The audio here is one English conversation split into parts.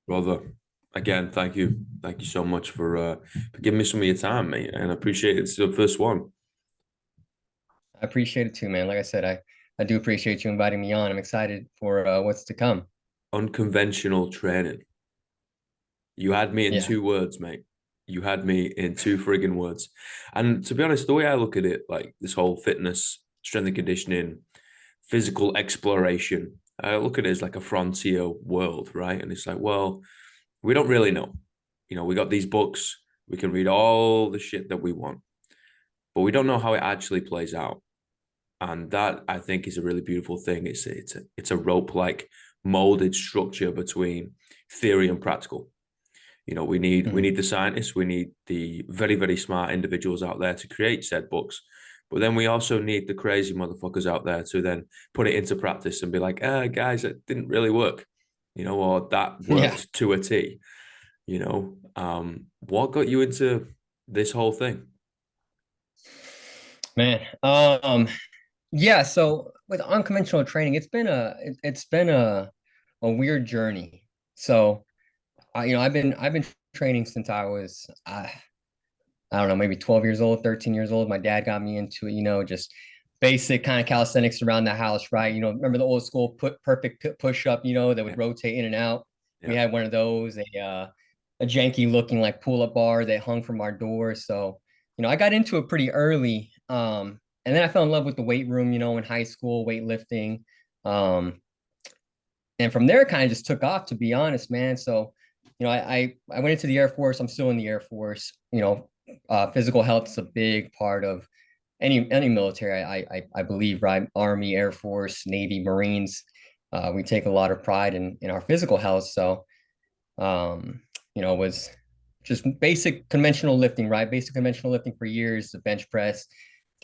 Brother, again, thank you so much for giving me some of your time, mate, and I appreciate it. It's the first one. I appreciate it too, man. Like I said, I do appreciate you inviting me on. I'm excited for what's to come. Unconventional training. You had me in Yeah. two words, mate. You had me in two friggin' words. And to be honest, the way I look at it, like this whole fitness, strength and conditioning, physical exploration, I look at it as like a frontier world, right? And it's like, well, we don't really know. We got these books, we can read all the shit that we want, but we don't know how it actually plays out. And that I think is a really beautiful thing. It's a rope like molded structure between theory and practical. We Mhm. need the scientists, we need the very, very smart individuals out there to create said books. But then we also need the crazy motherfuckers out there to then put it into practice and be like, guys, it didn't really work, or that Yeah, worked to a T. What got you into this whole thing? man. Yeah, so with unconventional training, it's been a weird journey. So, I've been training since I was I don't know, maybe 12 years old, 13 years old. My dad got me into it, just basic kind of calisthenics around the house, right? Remember the old school perfect push up, that Yeah, would rotate in and out. We yeah, had one of those, a janky looking like pull up bar that hung from our door. So, I got into it pretty early. And then I fell in love with the weight room, in high school, weightlifting. Um, and from there, it kind of just took off, to be honest, man. So, I went into the Air Force. I'm still in the Air Force. Physical health is a big part of any military. I believe, right? Army, Air Force, Navy, Marines. We take a lot of pride in our physical health. So, it was just basic conventional lifting, right? Basic conventional lifting for years: the bench press,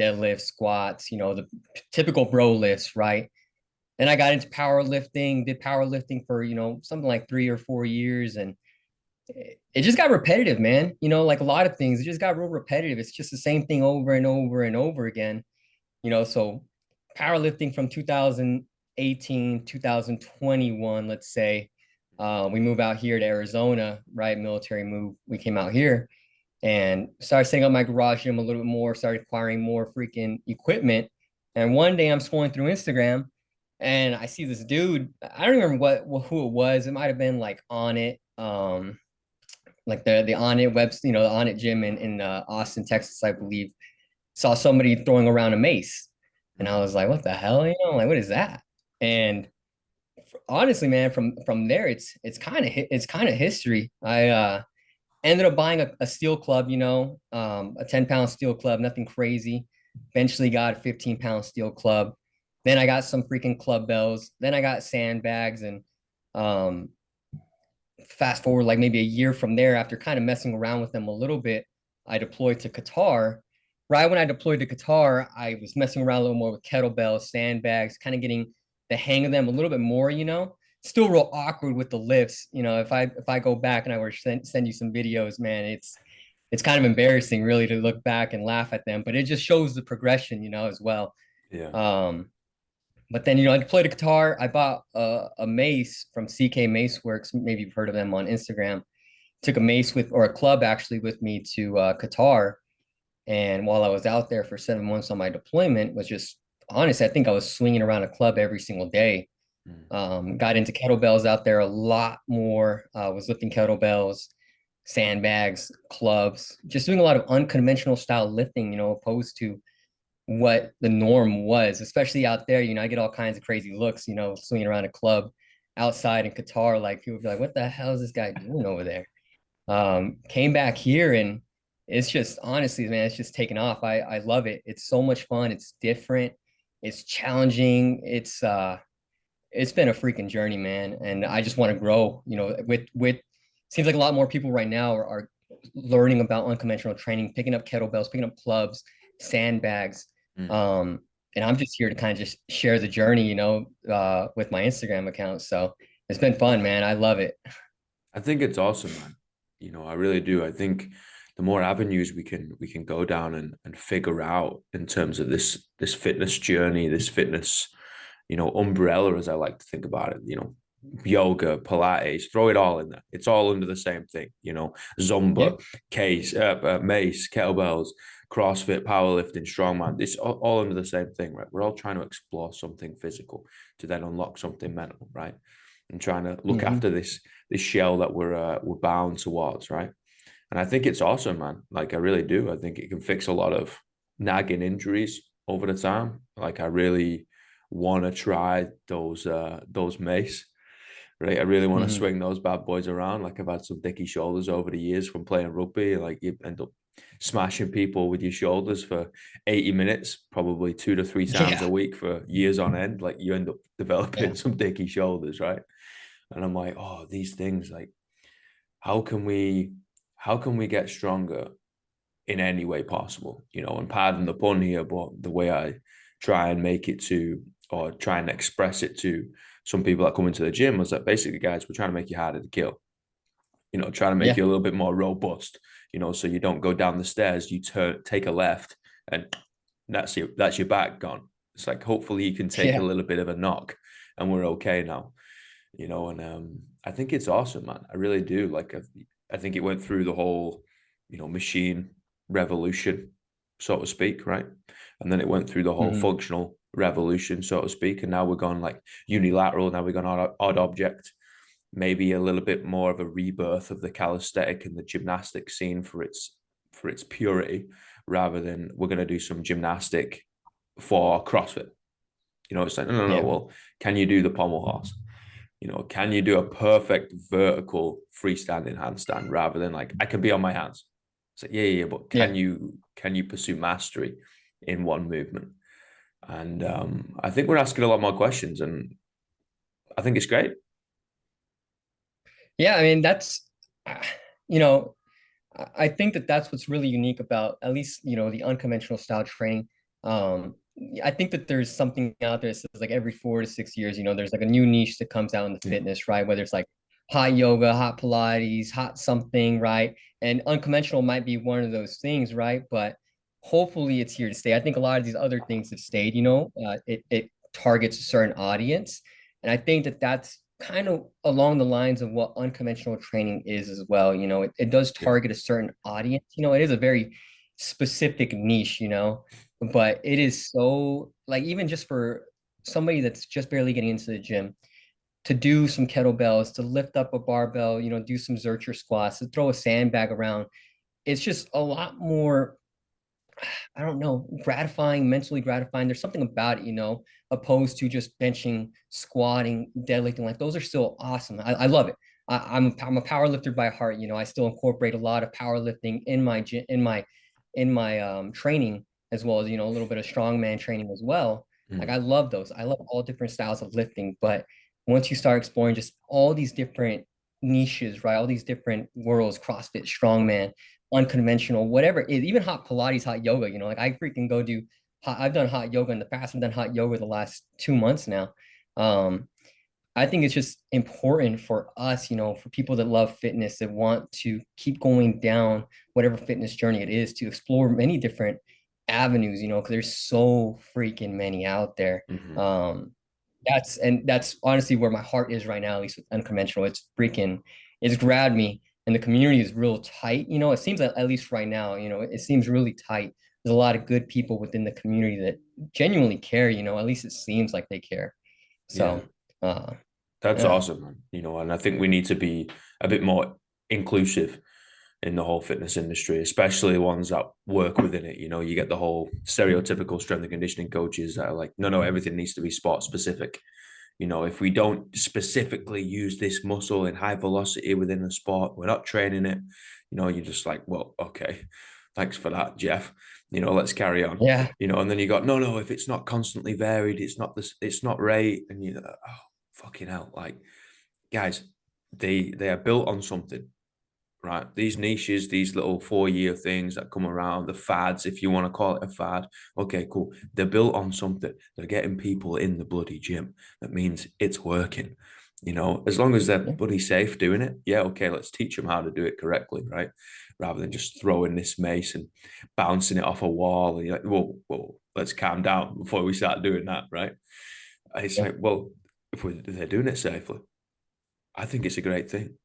deadlift, squats. The typical bro lifts, right? Then I got into powerlifting, did powerlifting for, something like 3 or 4 years. And it just got repetitive, man. Like a lot of things, it just got real repetitive. It's just the same thing over and over and over again. So powerlifting from 2018, 2021, let's say, we move out here to Arizona, right? Military move. We came out here and started setting up my garage gym a little bit more, started acquiring more freaking equipment. And one day I'm scrolling through Instagram and I see this dude. I don't remember who it was. It might have been like On It, like the On It web, the On It gym in Austin, Texas, I believe. Saw somebody throwing around a mace, and I mm, was like, "What the hell?" Like, what is that? And honestly, man, from there, it's kind of history. I ended up buying a steel club, a 10-pound steel club, nothing crazy. Eventually got a 15-pound steel club. Then I got some freaking club bells. Then I got sandbags. And um, fast forward like maybe a year from there, after kind of messing around with them a little bit, I deployed to Qatar. Right when I deployed to Qatar, I was messing around a little more with kettlebells, sandbags, kind of getting the hang of them a little bit more. Still real awkward with the lifts. If I go back and I were to send you some videos, man, it's kind of embarrassing really to look back and laugh at them, but it just shows the progression, as well. yeah. Um, but then, I deployed to Qatar. I bought a mace from CK Mace Works. Maybe you've heard of them on Instagram. Took a mace or a club actually with me to Qatar. And while I was out there for 7 months on my deployment, was just honest. I think I was swinging around a club every single day. Mm. Got into kettlebells out there a lot more. Was lifting kettlebells, sandbags, clubs, just doing a lot of unconventional style lifting, opposed to what the norm was, especially out there. I get all kinds of crazy looks, swinging around a club outside in Qatar. Like people be like, what the hell is this guy doing over there? Came back here and it's just honestly, man, it's just taken off. I love it. It's so much fun. It's different. It's challenging. It's been a freaking journey, man. And I just want to grow, with seems like a lot more people right now are learning about unconventional training, picking up kettlebells, picking up clubs, sandbags. Mm. Um, and I'm just here to kind of just share the journey, with my Instagram account. So it's been fun, man. I love it. I think it's awesome, man. I really do. I think the more avenues we can go down and figure out in terms of this fitness journey, this fitness, umbrella, as I like to think about it. yoga, Pilates, throw it all in there. It's all under the same thing, Yeah. Zumba, mace, kettlebells, CrossFit, powerlifting, strongman. It's all under the same thing, right? We're all trying to explore something physical to then unlock something mental, right? And trying to look Hmm. after this shell that we're bound towards, right? And I think it's awesome, man. Like I really do. I think it can fix a lot of nagging injuries over the time. Like I really want to try those mace, right? I really want to Hmm. swing those bad boys around. Like I've had some dicky shoulders over the years from playing rugby. Like you end up smashing people with your shoulders for 80 minutes, probably 2 to 3 times a Yeah. week for years on end. Like you end up developing Yeah. some dicky shoulders, right? And I'm like, oh, these things, like, how can we how can we get stronger in any way possible? And pardon the pun here, but the way I try and make it to, or try and express it to some people that come into the gym was that basically, guys, we're trying to make you harder to kill. Trying to make Yeah. you a little bit more robust. So you don't go down the stairs, you take a left, and that's your back gone. It's like hopefully you can take a Yeah. little bit of a knock, and we're okay now. And I think it's awesome, man. I really do. Like I think it went through the whole, machine revolution, so to speak, right? And then it went through the whole Hmm. functional revolution, so to speak. And now we're gone like unilateral. Now we're gone odd object, maybe a little bit more of a rebirth of the calisthenic and the gymnastic scene for its purity, rather than we're going to do some gymnastic for CrossFit. It's like, no, no, no. Yeah. Well, can you do the pommel horse? Can you do a perfect vertical freestanding handstand rather than like I can be on my hands? So yeah, yeah, but can Yeah. you pursue mastery in one movement? And I think we're asking a lot more questions, and I think it's great. Yeah. I mean, you know, I think that that's what's really unique about at least, the unconventional style training. Um, I think that there's something out there that says like every 4 to 6 years, there's like a new niche that comes out in the Yeah, fitness, right? Whether it's like hot yoga, hot Pilates, hot something, right? And unconventional might be one of those things, right? But hopefully it's here to stay. I think a lot of these other things have stayed, it targets a certain audience. And I think that that's kind of along the lines of what unconventional training is as well. It does yeah, target a certain audience. It is a very specific niche, but it is so like even just for somebody that's just barely getting into the gym to do some kettlebells, to lift up a barbell, do some zercher squats, to throw a sandbag around. It's just a lot more, I don't know, gratifying, mentally gratifying. There's something about it, opposed to just benching, squatting, deadlifting. Like those are still awesome. I love it. I'm a power lifter by heart. I still incorporate a lot of powerlifting in my training, as well as a little bit of strongman training as well. Like mm, I love those. I love all different styles of lifting. But once you start exploring just all these different niches, right? All these different worlds, CrossFit, strongman, unconventional, whatever it is, even hot Pilates, hot yoga, like I freaking go do I've done hot yoga in the past. I've done hot yoga the last 2 months now. Um, I think it's just important for us, for people that love fitness, that want to keep going down whatever fitness journey it is, to explore many different avenues, because there's so freaking many out there. mm-hmm. Um, that's honestly where my heart is right now, at least with unconventional. It's grabbed me, and the community is real tight. It seems like, at least right now, it seems really tight. There's a lot of good people within the community that genuinely care, at least it seems like they care. Yeah, So, uh, that's yeah, awesome, man. And I think we need to be a bit more inclusive in the whole fitness industry, especially ones that work within it. You get the whole stereotypical strength and conditioning coaches that are like, no, no, everything needs to be sport specific. If we don't specifically use this muscle in high velocity within the sport, we're not training it. You're just like, well, okay, thanks for that, Jeff. Let's carry on. yeah, And then you got, no, no, if it's not constantly varied, it's not right. And oh, fucking hell. Like, guys, they are built on something, right? These niches, these little 4 year things that come around, the fads, if you want to call it a fad. Okay, cool. They're built on something. They're getting people in the bloody gym. That means it's working. As long as they're yeah, bloody safe doing it, yeah, okay, let's teach them how to do it correctly, right? Rather than just throwing this mace and bouncing it off a wall. And you're like, whoa, whoa, let's calm down before we start doing that, right? It's yeah, like, well, if they're doing it safely, I think it's a great thing.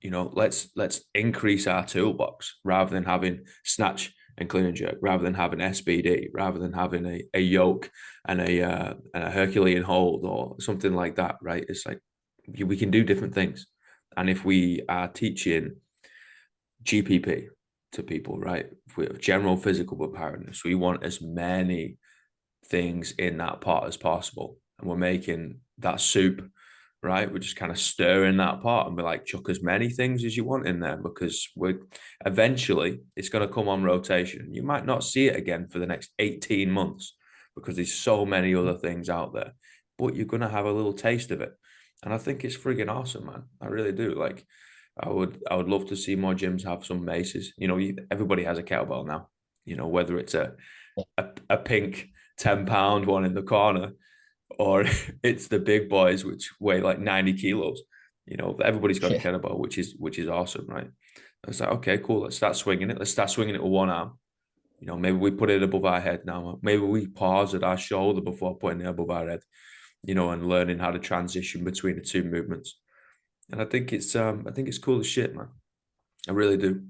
Let's increase our toolbox rather than having snatch and clean and jerk, rather than having SBD, rather than having a yoke and a Herculean hold or something like that, right? It's like we can do different things. And if we are teaching GPP to people, right? If we have general physical preparedness, we want as many things in that pot as possible. And we're making that soup, right? We're just kind of stirring that pot and be like, chuck as many things as you want in there because we're eventually it's going to come on rotation. You might not see it again for the next 18 months because there's so many other things out there, but you're going to have a little taste of it. And I think it's friggin' awesome, man. I really do. Like, I would love to see more gyms have some maces. Everybody has a kettlebell now. Whether it's a pink 10-pound one in the corner or it's the big boys which weigh like 90 kilos. Everybody's got a Yeah. kettlebell, which is awesome, right? It's like, okay, cool. Let's start swinging it. Let's start swinging it with one arm. Maybe we put it above our head now. Maybe we pause at our shoulder before putting it above our head. And learning how to transition between the two movements. And I think it's cool as shit, man. I really do.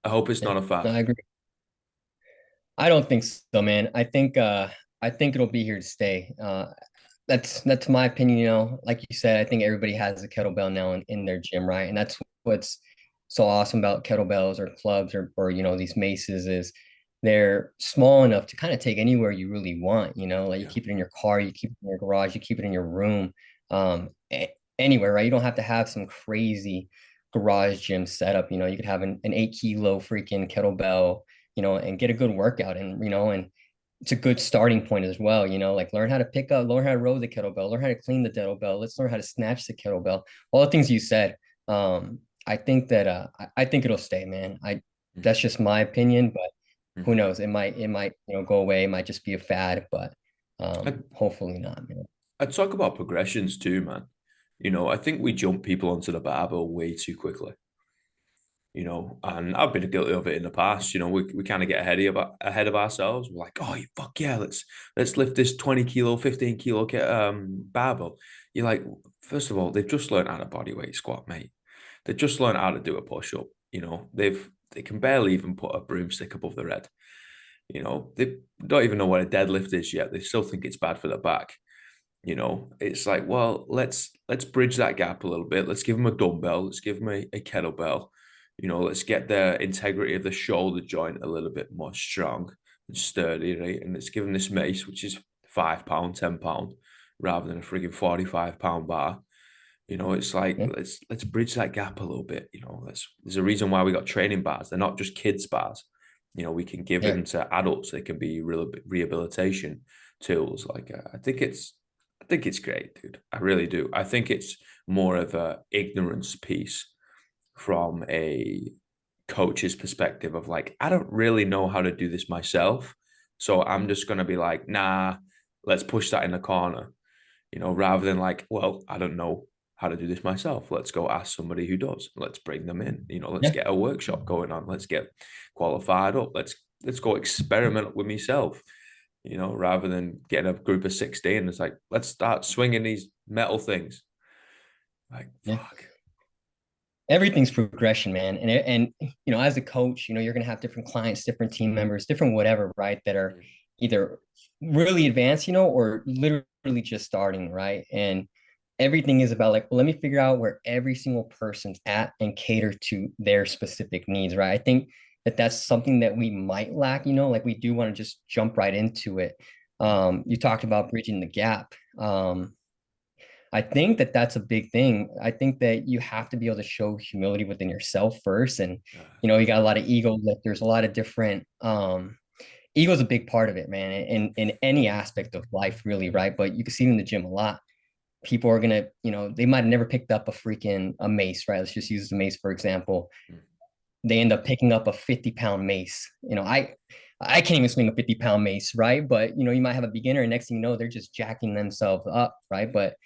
I hope it's Yeah. not a No, fad. I agree. I don't think so, man. I think it'll be here to stay. That's my opinion. Like you said, I think everybody has a kettlebell now in their gym, right? And that's what's so awesome about kettlebells or clubs or these maces is they're small enough to kind of take anywhere you really want. Like you Yeah. keep it in your car, you keep it in your garage, you keep it in your room, um, anywhere, right? You don't have to have some crazy garage gym setup. You could have an 8 kilo freaking kettlebell, and get a good workout and it's a good starting point as well. Like learn how to pick up, learn how to row the kettlebell, learn how to clean the kettlebell. Let's learn how to snatch the kettlebell. All the things you said. I think that I think it'll stay, man. That's just my opinion, but who Mm-hmm. knows? It might go away. It might just be a fad, but I'd, hopefully not, man. I'd talk about progressions too, man. I think we jump people onto the barbell way too quickly. And I've been guilty of it in the past. We kind of get ahead of ourselves. We're like, oh fuck yeah, let's lift this 20 kilo, 15 kilo barbell. You're like, first of all, they've just learned how to body weight squat, mate. They've just learned how to do a push-up. They can barely even put a broomstick above their head. They don't even know what a deadlift is yet. They still think it's bad for the back. It's like, well, let's bridge that gap a little bit. Let's give them a dumbbell. Let's give them a kettlebell. Let's get the integrity of the shoulder joint a little bit more strong and sturdy, right? And let's give them this mace, which is £5, £10, rather than a freaking 45-pound bar. It's like Yeah, let's bridge that gap a little bit. There's a reason why we got training bars. They're not just kids bars. We can give yeah, them to adults. They can be real rehabilitation tools. Like I think it's great, dude. I really do. I think it's more of a ignorance piece from a coach's perspective of like, I don't really know how to do this myself. So I'm just gonna be like, nah, let's push that in the corner, rather than like, well, I don't know how to do this myself. Let's go ask somebody who does. Let's bring them in. Let's yeah, get a workshop going on. Let's get qualified up. Let's go experiment with myself, rather than getting a group of 16. It's like, let's start swinging these metal things. Like, yeah. fuck. Everything's progression, man. And as a coach, you're gonna have different clients, different team members, different whatever, right? That are either really advanced, or literally just starting, right? And everything is about like, well, let me figure out where every single person's at and cater to their specific needs, right? I think that that's something that we might lack, like we do want to just jump right into it. You talked about bridging the gap. I think that that's a big thing. I think that you have to be able to show humility within yourself first. And, you got a lot of ego lifters, a lot of different, ego is a big part of it, man, in any aspect of life, really, right? But you can see it in the gym a lot. People are gonna, they might have never picked up a mace, right? Let's just use the mace for example. They end up picking up a 50-pound mace. I can't even swing a 50-pound mace, right? But you might have a beginner, and next thing you know, they're just jacking themselves up, right? But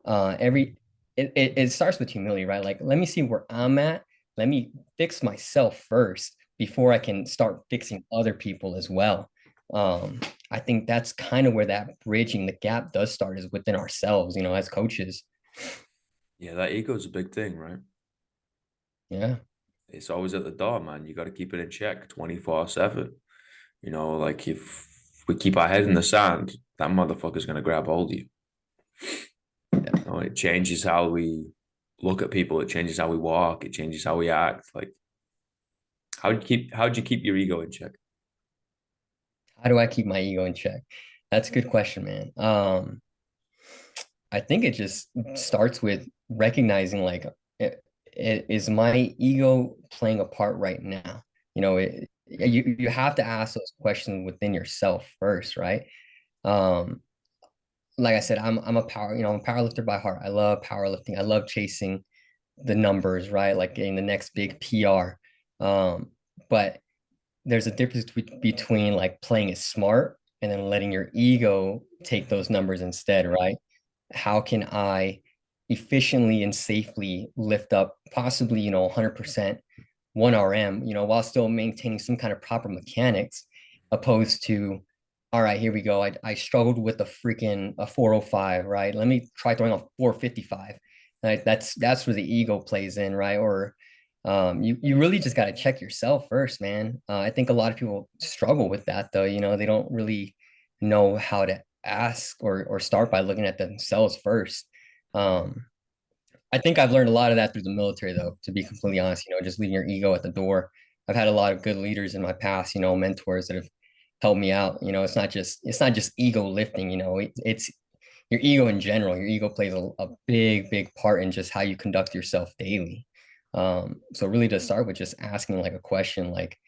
every it starts with humility, right? Like, let me see where I'm at. Let me fix myself first before I can start fixing other people as well. I think that's kind of where that bridging the gap does start is within ourselves, as coaches. Yeah, that ego is a big thing, right? Yeah. It's always at the door, man. You got to keep it in check 24/7. Like if we keep our head in the sand, that motherfucker's gonna grab hold of you. It changes how we look at people. It changes how we walk. It changes how we act. Like, how do you keep your ego in check? How do I keep my ego in check? That's a good question, man. I think it just starts with recognizing like, is my ego playing a part right now? You have to ask those questions within yourself first, right? Um, like I said, I'm a power lifter by heart. I love powerlifting. I love chasing the numbers, right? Like getting the next big PR. But there's a difference between like playing it smart and then letting your ego take those numbers instead, right? How can I efficiently and safely lift up possibly, 100% 1 RM, while still maintaining some kind of proper mechanics, opposed to, all right, here we go. I struggled with a 405, right? Let me try throwing a 455. Right? That's where the ego plays in, right? Or you really just got to check yourself first, man. I think a lot of people struggle with that though. They don't really know how to ask or start by looking at themselves first. Um, I think I've learned a lot of that through the military, though, to be completely honest, just leaving your ego at the door. I've had a lot of good leaders in my past, mentors that have helped me out. It's not just ego lifting, it's your ego in general. Your ego plays a big, big part in just how you conduct yourself daily. So really to start with just asking like a question like,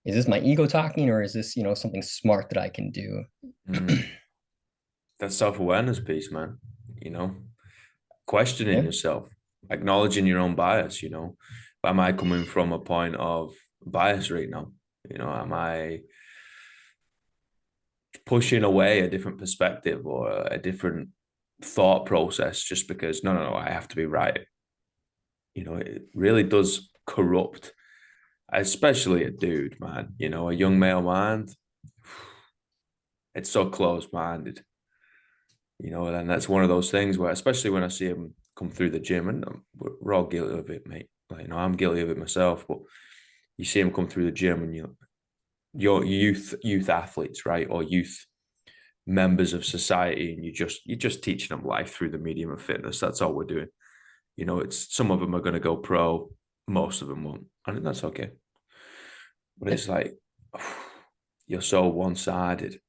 is this my ego talking or is this, something smart that I can do? Mm, that self-awareness piece, man. You know, questioning Yeah. yourself, acknowledging your own bias. Am I coming from a point of bias right now? Am I pushing away a different perspective or a different thought process just because no, I have to be right? It really does corrupt, especially a dude, man. A young male mind. It's so close-minded. And that's one of those things where, especially when I see him come through the gym, and we're all guilty of it, mate. Like, I'm guilty of it myself, but you see him come through the gym, and you're youth athletes, right, or youth members of society, and you're just teaching them life through the medium of fitness. That's all we're doing. It's some of them are going to go pro, most of them won't, and that's okay. But it's like you're so one-sided.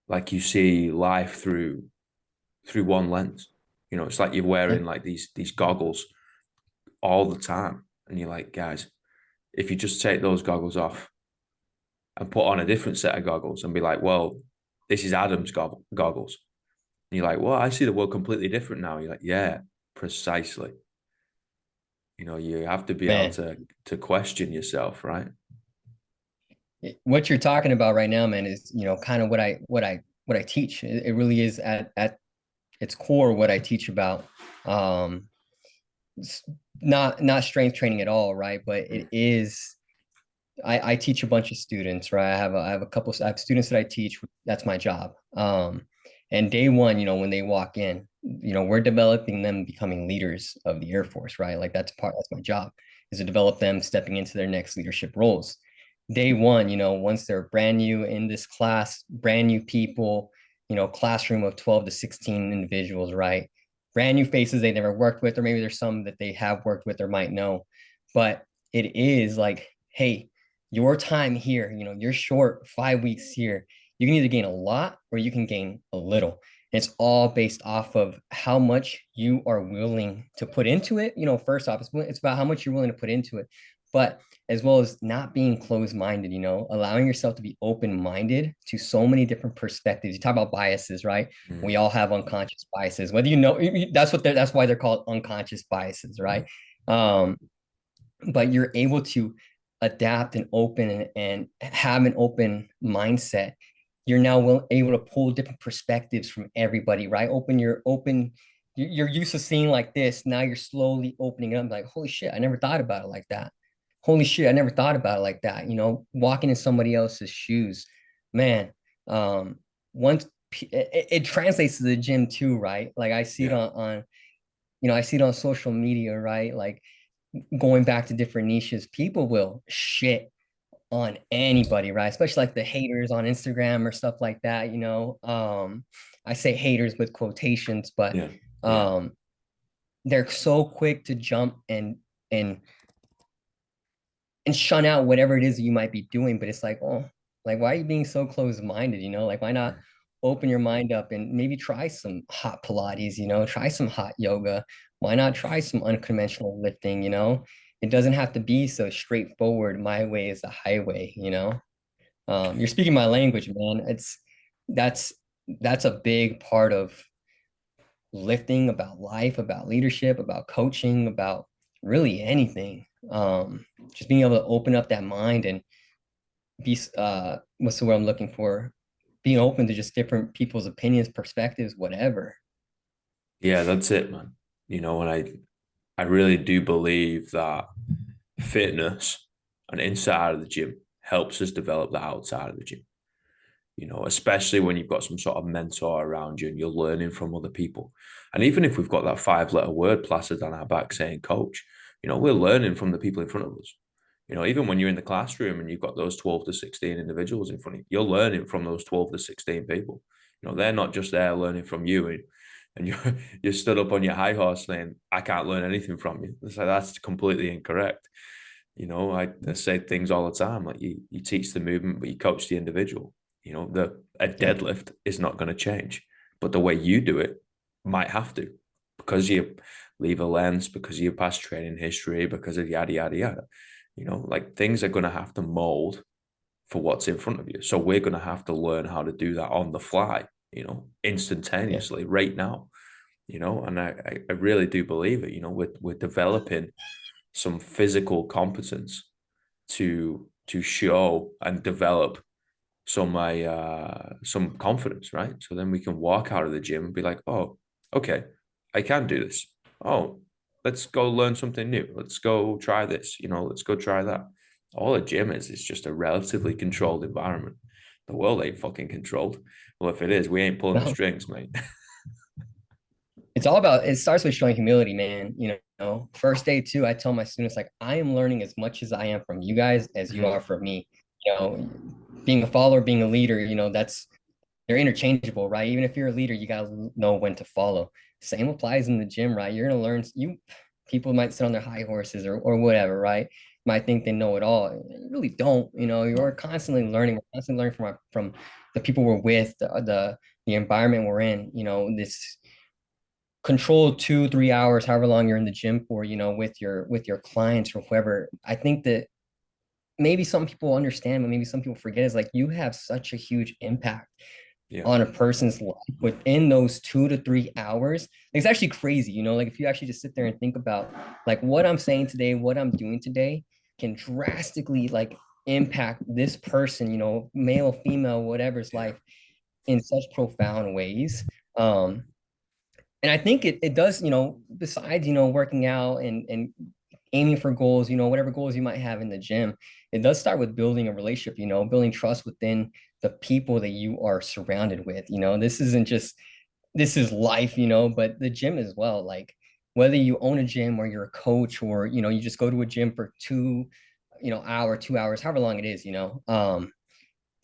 Like you see life through one lens. It's like you're Yeah. wearing like these goggles all the time, and you're like, guys, if you just take those goggles off and put on a different set of goggles and be like, well, this is Adam's goggles, and you're like, well, I see the world completely different now. You're like, yeah, precisely. You have to be able Man, to question yourself, right? what you're talking about right now, man, is, kind of what I teach. It really is at its core what I teach about. Um, not strength training at all, right? But it Mm. is. I teach a bunch of students, right? I have students that I teach. That's my job. And day one, when they walk in, we're developing them becoming leaders of the Air Force, right? Like that's my job, is to develop them stepping into their next leadership roles. Day one, once they're brand new in this class, brand new people, classroom of 12 to 16 individuals, right? Brand new faces they never worked with, or maybe there's some that they have worked with or might know. But it is like, hey, your time here, you're short 5 weeks here. You can either gain a lot or you can gain a little. And it's all based off of how much you are willing to put into it. First off, it's about how much you're willing to put into it, but as well as not being closed-minded, allowing yourself to be open-minded to so many different perspectives. You talk about biases, right? We Mm. all have unconscious biases, whether that's why they're called unconscious biases, right? Um, but you're able to adapt and open and have an open mindset. You're now able to pull different perspectives from everybody, right? You're used to seeing like this. Now you're slowly opening up, like, holy shit, I never thought about it like that. Holy shit, I never thought about it like that. Walking in somebody else's shoes, man. Once it translates to the gym too, right? Like I see it Yeah. on I see it on social media, right? Like going back to different niches, people will shit on anybody, right? Especially like the haters on Instagram or stuff like that. I say haters with quotations, but Yeah. Yeah. um, they're so quick to jump and and shun out whatever it is that you might be doing. But it's like, oh, like why are you being so closed-minded? Like why not open your mind up and maybe try some hot Pilates, try some hot yoga. Why not try some unconventional lifting? It doesn't have to be so straightforward. My way is the highway. You're speaking my language, man. That's that's a big part of lifting, about life, about leadership, about coaching, about really anything. Just being able to open up that mind and be what's the word I'm looking for? Being open to just different people's opinions, perspectives, whatever. Yeah, that's it, man. And I really do believe that fitness and inside of the gym helps us develop the outside of the gym. Especially when you've got some sort of mentor around you and you're learning from other people. And even if we've got that 5 letter word plastered on our back saying coach, we're learning from the people in front of us. Even when you're in the classroom and you've got those 12 to 16 individuals in front of you, you're learning from those 12 to 16 people. They're not just there learning from you and you're stood up on your high horse saying, I can't learn anything from you. So that's completely incorrect. I say things all the time, like you teach the movement, but you coach the individual. A Yeah. deadlift is not going to change, but the way you do it might have to, because you leave a lens, because of your past training history, because of yada yada yada. Like things are going to have to mold for what's in front of you. So we're going to have to learn how to do that on the fly, Yeah. instantaneously right now. And I really do believe it. We're developing some physical competence to show and develop some confidence, right? So then we can walk out of the gym and be like, oh, okay, I can do this. Oh, let's go learn something new. Let's go try this. Let's go try that. All a gym is just a relatively controlled environment. The world ain't fucking controlled. Well, if it is, we ain't pulling the No, strings, mate. it's all about, it starts with showing humility, man. First day too, I tell my students, like, I am learning as much as I am from you guys as you are Mhm. from me. Being a follower, being a leader, that's they're interchangeable, right? Even if you're a leader, you gotta know when to follow. Same applies in the gym, right? You're gonna learn. People might sit on their high horses or whatever, right? Might think they know it all. You really don't. You're No. constantly learning. We're constantly learning from the people we're with, the environment we're in. This controlled 2 3 hours, however long you're in the gym for. With your clients or whoever. I think that maybe some people understand, but maybe some people forget is like you have such a huge impact Yeah. on a person's life within those 2 to 3 hours. It's actually crazy, like if you actually just sit there and think about like what I'm saying today, what I'm doing today can drastically like impact this person, male, female, whatever's Yeah. life in such profound ways. Um, and I think it does, besides, working out and aiming for goals, whatever goals you might have in the gym, it does start with building a relationship, building trust within the people that you are surrounded with. This isn't just, this is life, but the gym as well. Like whether you own a gym or you're a coach or, you just go to a gym for 2 hours, however long it is,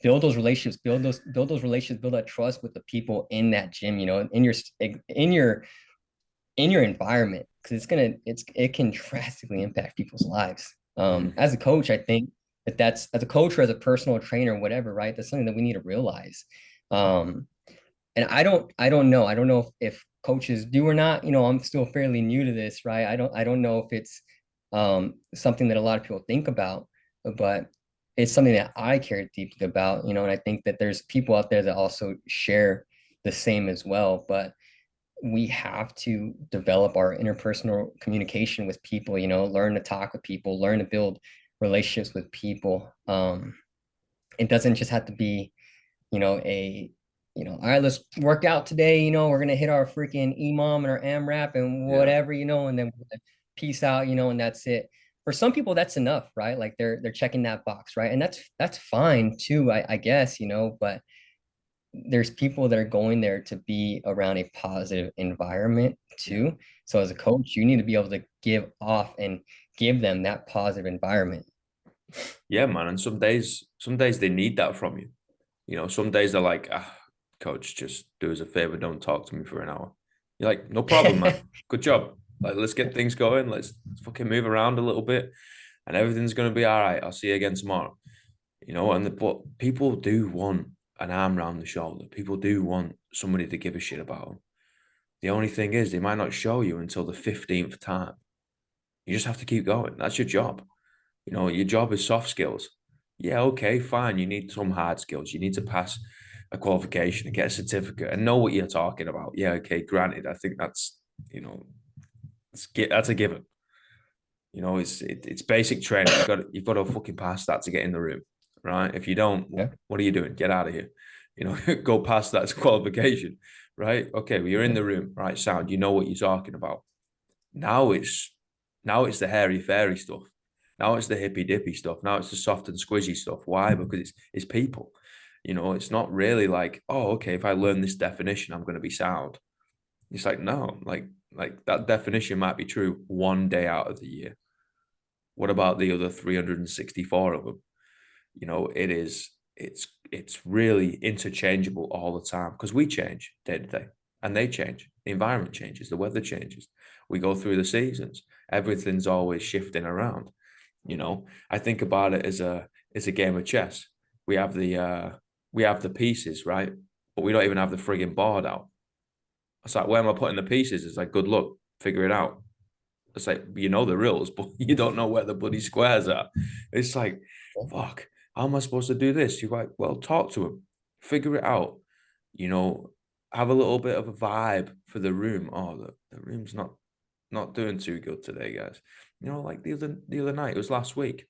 build those relationships, build those relationships, build that trust with the people in that gym, in your in your environment, because it can drastically impact people's lives. Mhm. As a coach, I think that's as a coach or as a personal trainer, whatever, right? That's something that we need to realize. Um, and I don't know if coaches do or not. I'm still fairly new to this, right? I don't know if it's something that a lot of people think about, but it's something that I care deeply about, and I think that there's people out there that also share the same as well. But we have to develop our interpersonal communication with people, learn to talk with people, learn to build relationships with people. It doesn't just have to be, all right, let's work out today. We're gonna hit our freaking EMOM and our AMRAP and Yeah. whatever, and then peace out, and that's it. For some people, that's enough, right? Like they're checking that box, right? And that's fine too, I guess, but there's people that are going there to be around a positive environment Yeah. too. So as a coach, you need to be able to give off and give them that positive environment. Yeah, man. And some days they need that from you. You know, some days they're like, ah, coach, just do us a favor, don't talk to me for an hour. You're like, no problem, man. Good job. Like, let's get things going. Let's fucking move around a little bit, and everything's gonna be all right. I'll see you again tomorrow. You know, but people do want an arm around the shoulder. People do want somebody to give a shit about them. The only thing is, they might not show you until the 15th time. You just have to keep going. That's your job. You know, your job is soft skills. Yeah, okay, fine. You need some hard skills. You need to pass a qualification and get a certificate and know what you're talking about. Yeah, okay, granted. I think that's, you know, that's a given. You know, it's basic training. You've got to fucking pass that to get in the room, right? If you don't, Yeah. what are you doing? Get out of here. You know, go past that qualification, right? Okay, well, you're in the room, right? Sound. You know what you're talking about. Now it's now it's the hairy fairy stuff. Now it's the hippy dippy stuff. Now it's the soft and squishy stuff. Why? Because it's people. You know, it's not really like, oh, okay, if I learn this definition, I'm going to be sound. It's like, no, like that definition might be true one day out of the year. What about the other 364 of them? You know, it's really interchangeable all the time because we change day to day and they change. The environment changes, the weather changes. We go through the seasons. Everything's always shifting around. You know, I think about it as a game of chess. We have we have the pieces, right? But we don't even have the frigging board out. It's like, where am I putting the pieces? It's like, good luck, figure it out. It's like, you know the rules, but you don't know where the bloody squares are. It's like, fuck, how am I supposed to do this? You're like, well, talk to him, figure it out. You know, have a little bit of a vibe for the room. Oh, the room's not doing too good today, guys. You know, like the other night, it was last week,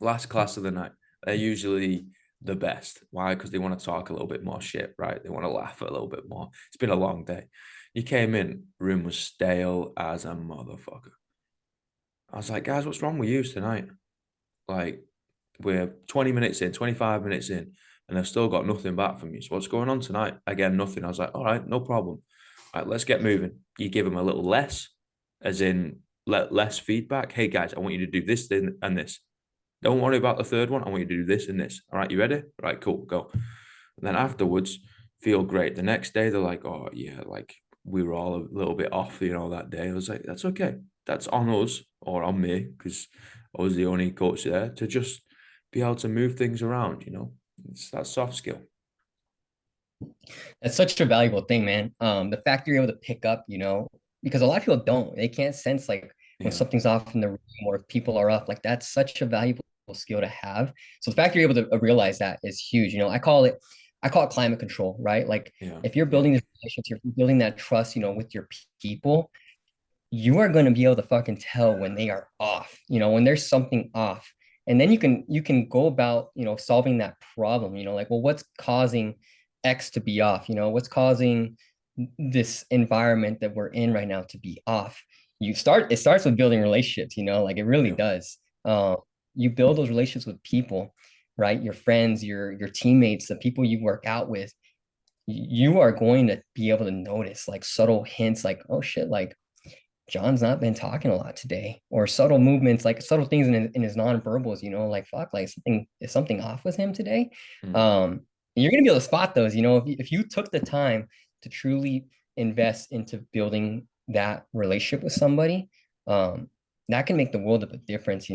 last class of the night. They're usually the best. Why? Because they want to talk a little bit more shit, right? They want to laugh a little bit more. It's been a long day. You came in, room was stale as a motherfucker. I was like, guys, what's wrong with you tonight? Like, we're 20 minutes in, 25 minutes in, and I've still got nothing back from you. So what's going on tonight? Again, nothing. I was like, all right, no problem. All right, let's get moving. You give them a little less, as in less feedback. Hey guys, I want you to do this, thing, and this. Don't worry about the third one. I want you to do this and this. All right, you ready? All right, cool, go. And then afterwards, feel great. The next day, they're like, oh yeah, like we were all a little bit off, you know, that day. I was like, that's okay. That's on us or on me because I was the only coach there to just be able to move things around, you know. It's that soft skill. That's such a valuable thing, man. The fact you're able to pick up, because a lot of people don't. They can't sense like when Yeah. something's off in the room or if people are off. Like that's such a valuable skill to have. So the fact you're able to realize that is huge. I call it climate control, right? Like Yeah. if you're Yeah. building this relationship, you're building that trust, with your people, you are going to be able to fucking tell when they are off, when there's something off. And then you can go about, solving that problem, like, well, what's causing X to be off? What's causing this environment that we're in right now to be off? It starts with building relationships, like it really Yeah. does. You build those relationships with people, right? Your friends, your teammates, the people you work out with, you are going to be able to notice like subtle hints like, oh shit, like John's not been talking a lot today, or subtle movements, like subtle things in his nonverbals, like fuck, like something is something off with him today. Mm. Um, you're gonna be able to spot those, if you took the time to truly invest into building that relationship with somebody, that can make the world of a difference,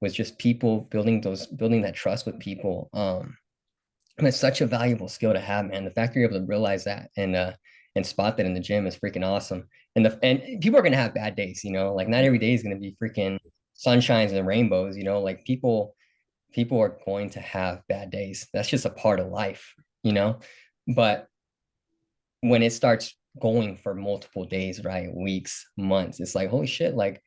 with just people building that trust with people. And it's such a valuable skill to have, man. The fact you're able to realize that and spot that in the gym is freaking awesome. And people are gonna have bad days, like not Yeah. every day is gonna be freaking sunshines and rainbows, like people are going to have bad days. That's just a part of life, you know. But when it starts going for multiple days, right, weeks, months, it's like holy shit, like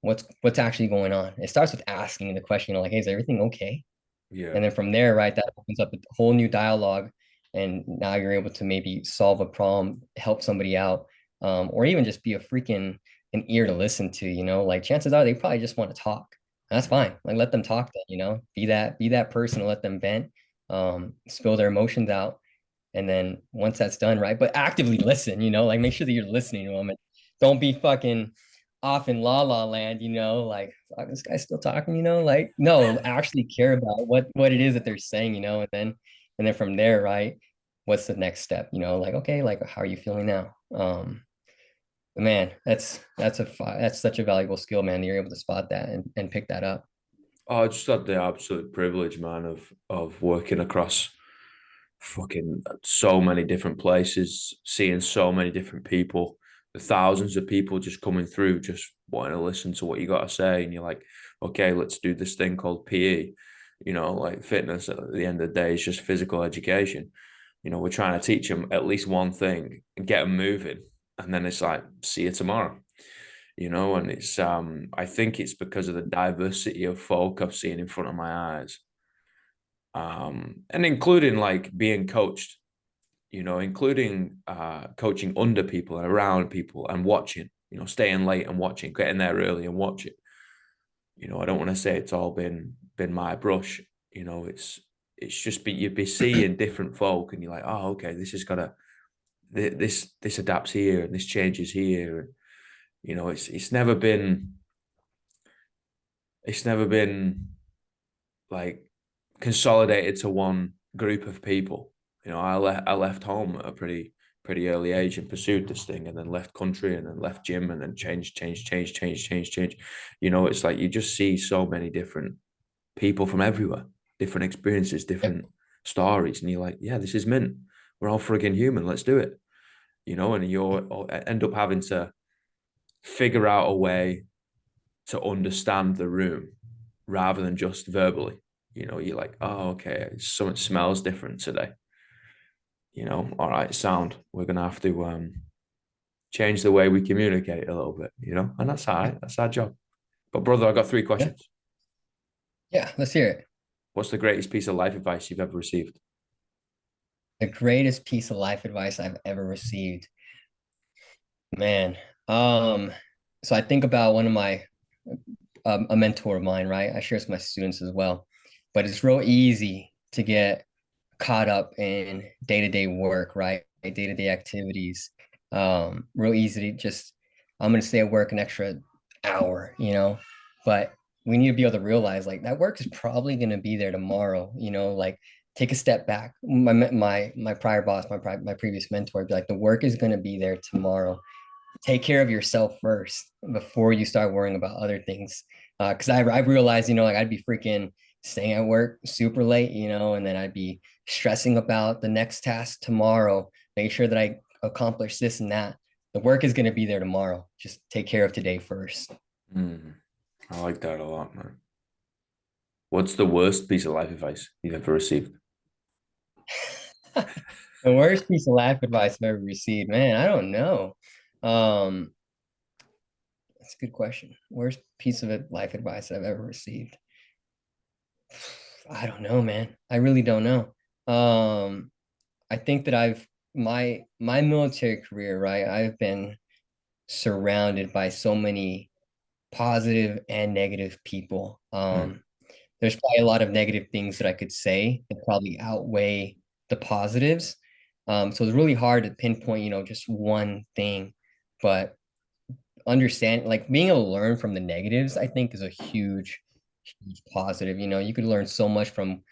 what's actually going on? It starts with asking the question, like, hey, is everything okay? Yeah. And then from there, right, that opens up a whole new dialogue. And now you're able to maybe solve a problem, help somebody out, or even just be an ear to listen to, like chances are they probably just want to talk. That's Yeah. fine. Like let them talk then, be that person and let them vent, spill their emotions out. And then once that's done, right? But actively listen, like make sure that you're listening to them and don't be fucking off in la la land, like fuck, this guy's still talking, like no, actually care about what it is that they're saying, and then from there, right? What's the next step? Like okay, like how are you feeling now? Man, that's such a valuable skill, man. That you're able to spot that and pick that up. Oh, I just had the absolute privilege, man, of working across fucking so many different places, seeing so many different people, the thousands of people just coming through, just wanting to listen to what you got to say. And you're like, okay, let's do this thing called PE. Like fitness at the end of the day is just physical education. We're trying to teach them at least one thing and get them moving. And then it's like, see you tomorrow. And it's I think it's because of the diversity of folk I've seen in front of my eyes. And including like being coached, including coaching under people and around people and watching, staying late and watching, getting there early and watching. I don't want to say it's all been my brush. It's just you'd be seeing different folk and you're like, oh, okay, this has got to this adapts here and this changes here. And, it's never been like consolidated to one group of people. I left home at a pretty early age and pursued this thing, and then left country, and then left gym, and then change. It's like you just see so many different people from everywhere, different experiences, Yeah. different stories, and you're like, yeah, this is mint. We're all friggin' human. Let's do it. And you end up having to figure out a way to understand the room rather than just verbally. You're like, oh, okay, something smells different today. All right, sound. We're gonna have to change the way we communicate a little bit, and that's all right. That's our job. But brother, I got three Yeah. questions. Yeah. Let's hear it. What's the greatest piece of life advice you've ever received? The greatest piece of life advice I've ever received. Man. Um, so I think about one of my a mentor of mine, right? I share this with my students as well. But it's real easy to get caught up in day-to-day work, right? Day-to-day activities. Real easy to just, I'm gonna stay at work an extra hour, but we need to be able to realize like that work is probably gonna be there tomorrow, like take a step back. My prior boss, my previous mentor, would be like the work is gonna be there tomorrow. Take care of yourself first before you start worrying about other things. Because I realized, like I'd be freaking staying at work super late, and then I'd be stressing about the next task tomorrow, make sure that I accomplish this and that. The work is going to be there tomorrow. Just take care of today first. Mm, I like that a lot, man. What's the worst piece of life advice you've ever received? The worst piece of life advice I've ever received, man, I don't know. Um, that's a good question. Worst piece of life advice I've ever received. I don't know, man. I really don't know. I think that my military career, right? I've been surrounded by so many positive and negative people. Mm, There's probably a lot of negative things that I could say that probably outweigh the positives. So it's really hard to pinpoint, just one thing. But understand, like being able to learn from the negatives, I think is a huge positive. You could learn so much from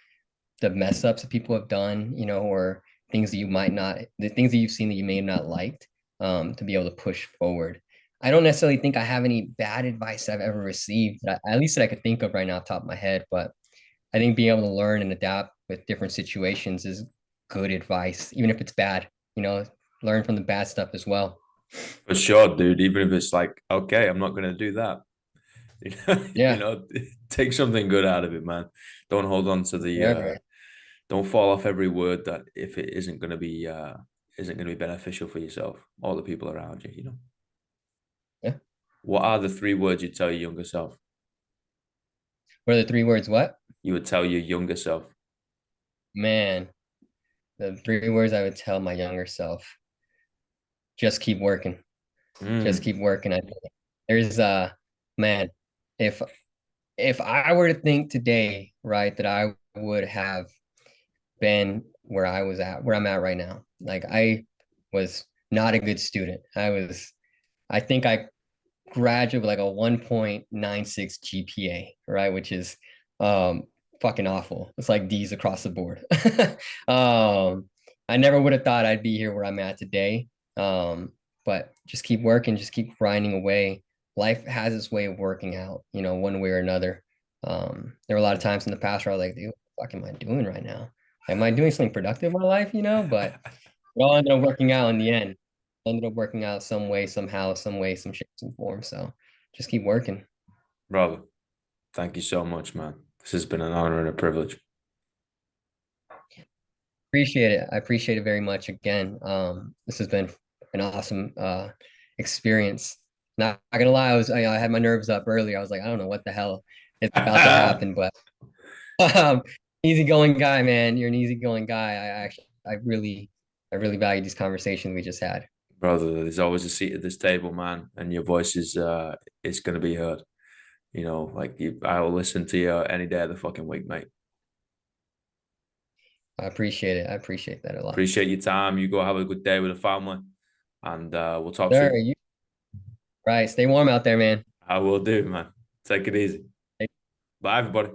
the mess ups that people have done, or things that you might not, the things that you've seen that you may have not liked, to be able to push forward. I don't necessarily think I have any bad advice I've ever received, at least that I could think of right now, off the top of my head. But I think being able to learn and adapt with different situations is good advice, even if it's bad. Learn from the bad stuff as well. for sure, dude. Even if it's like, okay, I'm not gonna do that. You know, Yeah, take something good out of it, man. Don't hold on to the yeah, don't fall off every word that if it isn't gonna be beneficial for yourself or the people around you. yeah. What are the three words you'd tell your younger self? What are the three words? What? You would tell your younger self. Man, the three words I would tell my younger self: just keep working. Just Mm, keep working. I think there's man, if if I were to think today, right, that I would have been where I was at, where I'm at right now. Like I was not a good student. I think I graduated with like a 1.96 GPA, right? Which is um fucking awful. It's like D's across the board. um I never would have thought I'd be here where I'm at today. Um, but just keep working, just keep grinding away. Life has its way of working out, one way or another. There were a lot of times in the past where I was like, dude, what the fuck am I doing right now? Am I doing something productive in my life, But it all ended up working out in the end. Ended up working out some way, somehow, some way, some shape, some form. So just keep working. Brother, thank you so much, man. This has been an honor and a privilege. Appreciate it. I appreciate it very much again. This has been an awesome experience. Not gonna lie, I had my nerves up earlier. I was like, I don't know what the hell is about to happen, but um, easygoing guy, man. You're an easygoing guy. I really value these conversations we just had. Brother, there's always a seat at this table, man, and your voice is gonna be heard. I'll listen to you any day of the fucking week, mate. I appreciate it. I appreciate that a lot. Appreciate your time. You go have a good day with the family, and we'll talk Sir, soon. you right. Stay warm out there, man. I will do, man. Take it easy. Bye, everybody.